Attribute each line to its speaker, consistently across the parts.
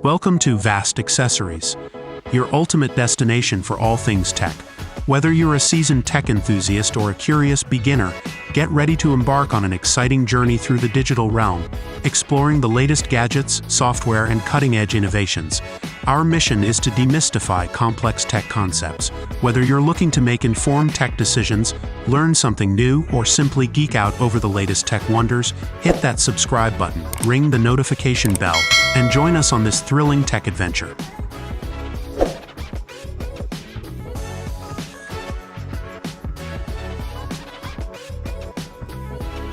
Speaker 1: Welcome to Vast Accessories, your ultimate destination for all things tech. Whether you're a seasoned tech enthusiast or a curious beginner, get ready to embark on an exciting journey through the digital realm, exploring the latest gadgets, software, and cutting-edge innovations. Our mission is to demystify complex tech concepts. Whether you're looking to make informed tech decisions, learn something new, or simply geek out over the latest tech wonders, hit that subscribe button, ring the notification bell, and join us on this thrilling tech adventure.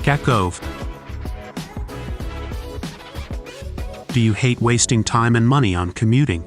Speaker 1: Gag Gove. Do you hate wasting time and money on commuting?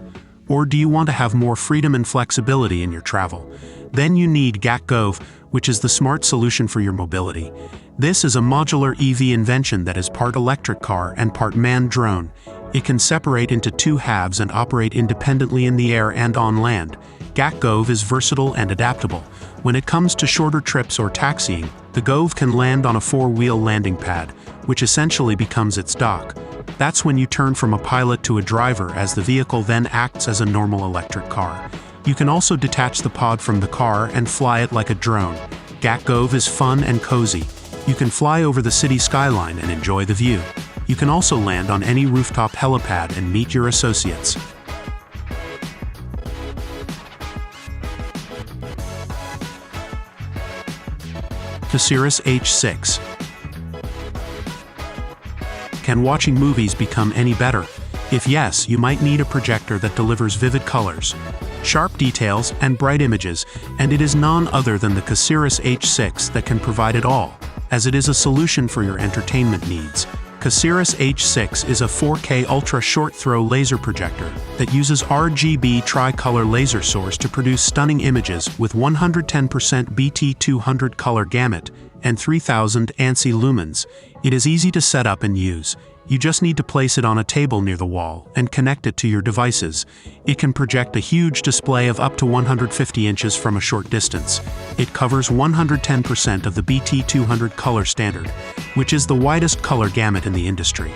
Speaker 1: Or do you want to have more freedom and flexibility in your travel? Then you need Gag Gove, which is the smart solution for your mobility. This is a modular EV invention that is part electric car and part manned drone. It can separate into two halves and operate independently in the air and on land. Gag Gove is versatile and adaptable. When it comes to shorter trips or taxiing, the Gove can land on a four-wheel landing pad, which essentially becomes its dock. That's when you turn from a pilot to a driver, as the vehicle then acts as a normal electric car. You can also detach the pod from the car and fly it like a drone. Gag Gove is fun and cozy. You can fly over the city skyline and enjoy the view. You can also land on any rooftop helipad and meet your associates. Casiris H6. Can watching movies become any better? If yes, you might need a projector that delivers vivid colors, sharp details, and bright images, and it is none other than the Casiris H6 that can provide it all, as it is a solution for your entertainment needs. Casiris H6 is a 4K ultra short-throw laser projector that uses RGB tricolor laser source to produce stunning images with 110% BT200 color gamut and 3000 ANSI lumens. It is easy to set up and use. You just need to place it on a table near the wall and connect it to your devices. It can project a huge display of up to 150 inches from a short distance. It covers 110% of the BT200 color standard, which is the widest color gamut in the industry.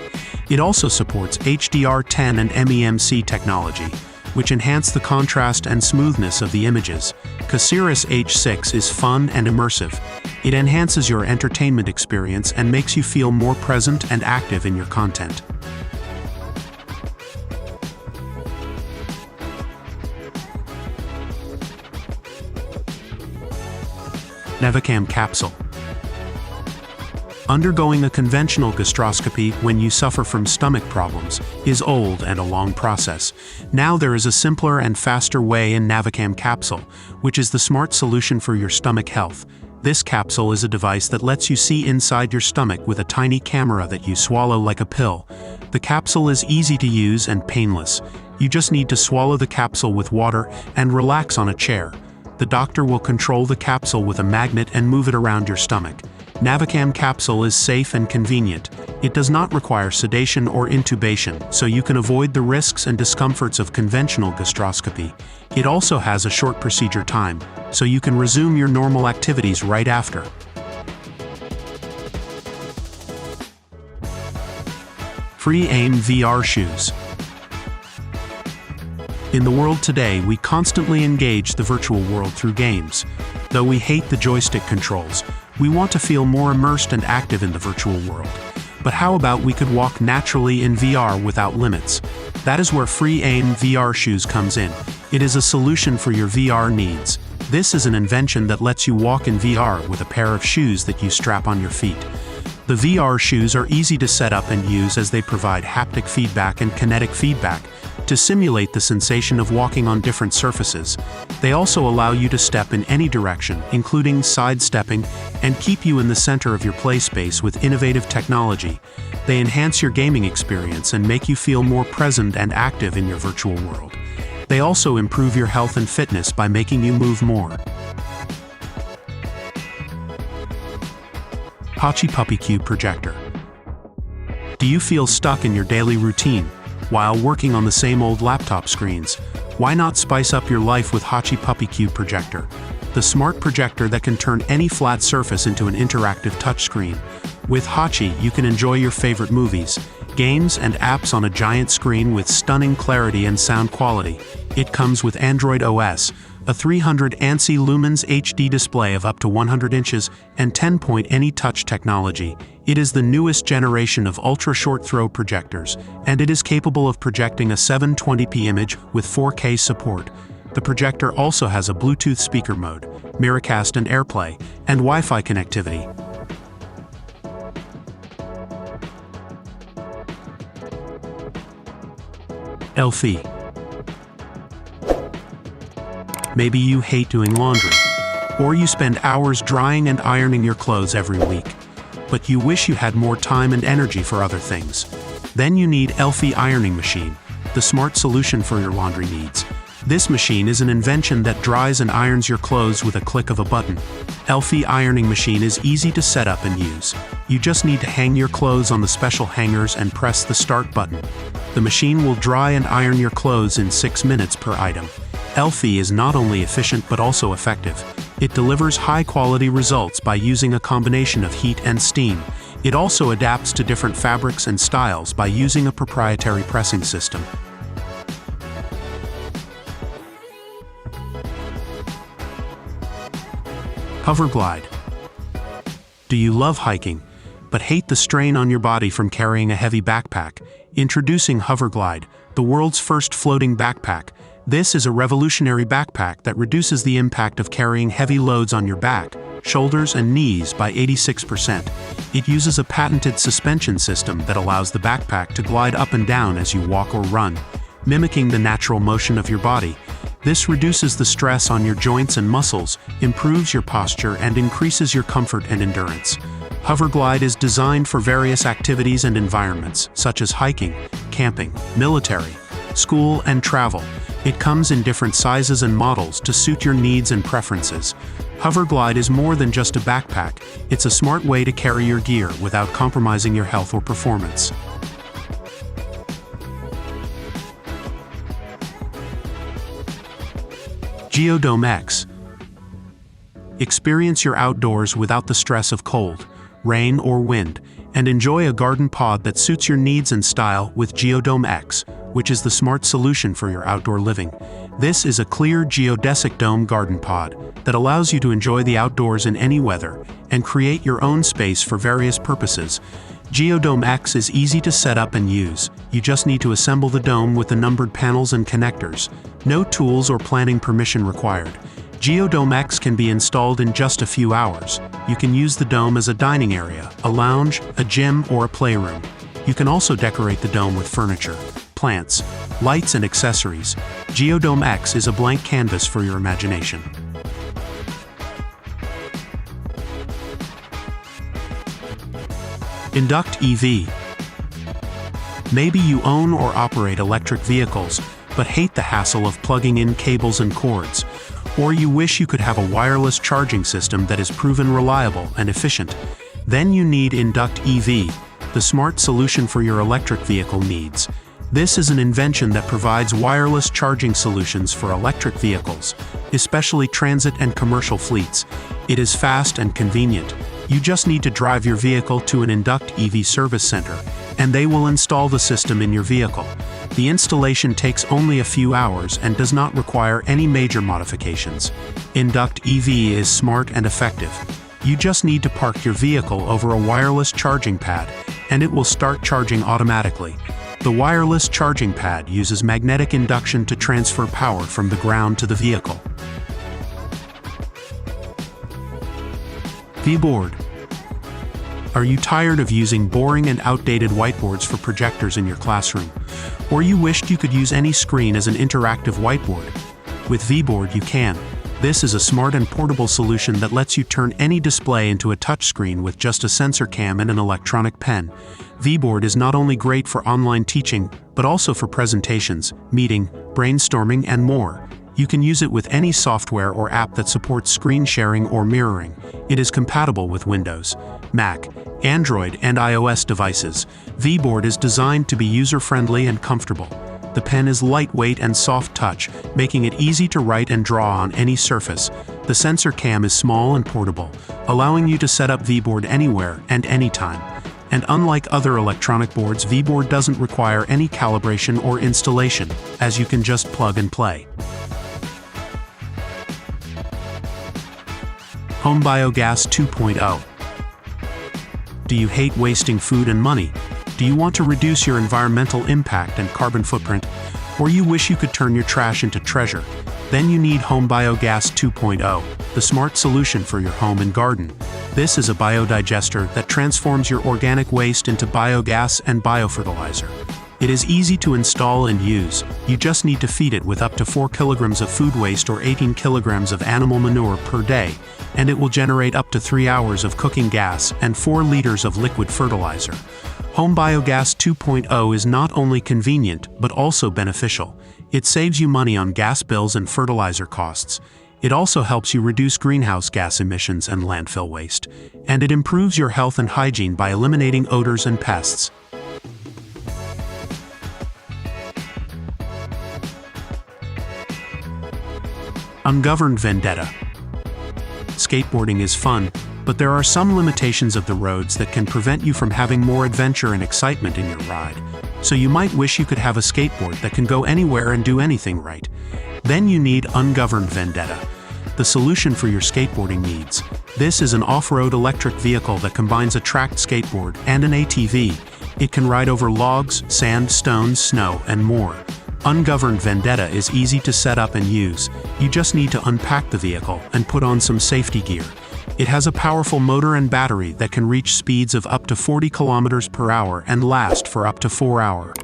Speaker 1: It also supports HDR10 and MEMC technology, which enhance the contrast and smoothness of the images. Casiris H6 is fun and immersive. It enhances your entertainment experience and makes you feel more present and active in your content. Navicam capsule. Undergoing a conventional gastroscopy when you suffer from stomach problems is old and a long process. Now there is a simpler and faster way in navicam capsule, which is the smart solution for your stomach health. This capsule is a device that lets you see inside your stomach with a tiny camera that you swallow like a pill. The capsule is easy to use and painless. You just need to swallow the capsule with water and relax on a chair. The doctor will control the capsule with a magnet and move it around your stomach. Navicam capsule is safe and convenient. It does not require sedation or intubation, so you can avoid the risks and discomforts of conventional gastroscopy. It also has a short procedure time, so you can resume your normal activities right after. Freeaim VR Shoes. In the world today, we constantly engage the virtual world through games. Though we hate the joystick controls, we want to feel more immersed and active in the virtual world. But how about we could walk naturally in VR without limits? That is where Freeaim VR Shoes comes in. It is a solution for your VR needs. This is an invention that lets you walk in VR with a pair of shoes that you strap on your feet. The VR shoes are easy to set up and use, as they provide haptic feedback and kinetic feedback to simulate the sensation of walking on different surfaces. They also allow you to step in any direction, including sidestepping, and keep you in the center of your play space with innovative technology. They enhance your gaming experience and make you feel more present and active in your virtual world. They also improve your health and fitness by making you move more. Hachi Puppy Cube Projector. Do you feel stuck in your daily routine while working on the same old laptop screens? Why not spice up your life with Hachi Puppy Cube Projector, the smart projector that can turn any flat surface into an interactive touchscreen? With Hachi, you can enjoy your favorite movies, games, and apps on a giant screen with stunning clarity and sound quality. It comes with Android OS, a 300 ANSI lumens HD display of up to 100 inches, and 10-point AnyTouch technology. It is the newest generation of ultra-short throw projectors, and it is capable of projecting a 720p image with 4K support. The projector also has a Bluetooth speaker mode, Miracast and AirPlay, and Wi-Fi connectivity. Effie. Maybe you hate doing laundry, or you spend hours drying and ironing your clothes every week, but you wish you had more time and energy for other things. Then you need Effie Ironing Machine, the smart solution for your laundry needs. This machine is an invention that dries and irons your clothes with a click of a button. Effie Ironing Machine is easy to set up and use. You just need to hang your clothes on the special hangers and press the start button. The machine will dry and iron your clothes in 6 minutes per item. Effie is not only efficient but also effective. It delivers high-quality results by using a combination of heat and steam. It also adapts to different fabrics and styles by using a proprietary pressing system. HoverGlide. Do you love hiking, but hate the strain on your body from carrying a heavy backpack? Introducing HoverGlide, the world's first floating backpack. This is a revolutionary backpack that reduces the impact of carrying heavy loads on your back, shoulders, and knees by 86%. It uses a patented suspension system that allows the backpack to glide up and down as you walk or run, mimicking the natural motion of your body. This reduces the stress on your joints and muscles, improves your posture, and increases your comfort and endurance. HoverGlide is designed for various activities and environments, such as hiking, camping, military, school, and travel. It comes in different sizes and models to suit your needs and preferences. HoverGlide is more than just a backpack. It's a smart way to carry your gear without compromising your health or performance. GeoDomeX. Experience your outdoors without the stress of cold, rain, or wind, and enjoy a garden pod that suits your needs and style with GeoDomeX, which is the smart solution for your outdoor living. This is a clear geodesic dome garden pod that allows you to enjoy the outdoors in any weather and create your own space for various purposes. GeoDomeX is easy to set up and use. You just need to assemble the dome with the numbered panels and connectors. No tools or planning permission required. GeoDomeX can be installed in just a few hours. You can use the dome as a dining area, a lounge, a gym, or a playroom. You can also decorate the dome with furniture, plants, lights, and accessories. GeoDomeX is a blank canvas for your imagination. InductEV. Maybe you own or operate electric vehicles, but hate the hassle of plugging in cables and cords. Or you wish you could have a wireless charging system that is proven reliable and efficient. Then you need InductEV, the smart solution for your electric vehicle needs. This is an invention that provides wireless charging solutions for electric vehicles, especially transit and commercial fleets. It is fast and convenient. You just need to drive your vehicle to an InductEV service center, and they will install the system in your vehicle. The installation takes only a few hours and does not require any major modifications. InductEV is smart and effective. You just need to park your vehicle over a wireless charging pad, and it will start charging automatically. The wireless charging pad uses magnetic induction to transfer power from the ground to the vehicle. VBoard. Are you tired of using boring and outdated whiteboards for projectors in your classroom? Or you wished you could use any screen as an interactive whiteboard? With VBoard you can. This is a smart and portable solution that lets you turn any display into a touchscreen with just a sensor cam and an electronic pen. VBoard is not only great for online teaching, but also for presentations, meeting, brainstorming, and more. You can use it with any software or app that supports screen sharing or mirroring. It is compatible with Windows, Mac, Android, and iOS devices. VBoard is designed to be user-friendly and comfortable. The pen is lightweight and soft touch, making it easy to write and draw on any surface. The sensor cam is small and portable, allowing you to set up VBoard anywhere and anytime. And unlike other electronic boards, VBoard doesn't require any calibration or installation, as you can just plug and play. HomeBiogas 2.0. Do you hate wasting food and money? Do you want to reduce your environmental impact and carbon footprint? Or you wish you could turn your trash into treasure? Then you need HomeBiogas 2.0, the smart solution for your home and garden. This is a biodigester that transforms your organic waste into biogas and biofertilizer. It is easy to install and use. You just need to feed it with up to 4 kilograms of food waste or 18 kilograms of animal manure per day, and it will generate up to 3 hours of cooking gas and 4 liters of liquid fertilizer. HomeBiogas 2.0 is not only convenient, but also beneficial. It saves you money on gas bills and fertilizer costs. It also helps you reduce greenhouse gas emissions and landfill waste. And it improves your health and hygiene by eliminating odors and pests. Ungoverned Vendetta. Skateboarding is fun, but there are some limitations of the roads that can prevent you from having more adventure and excitement in your ride. So you might wish you could have a skateboard that can go anywhere and do anything right. Then you need Ungoverned Vendetta, the solution for your skateboarding needs. This is an off-road electric vehicle that combines a tracked skateboard and an ATV. It can ride over logs, sand, stones, snow, and more. Ungoverned Vendetta is easy to set up and use. You just need to unpack the vehicle and put on some safety gear. It has a powerful motor and battery that can reach speeds of up to 40 kilometers per hour and last for up to 4 hours.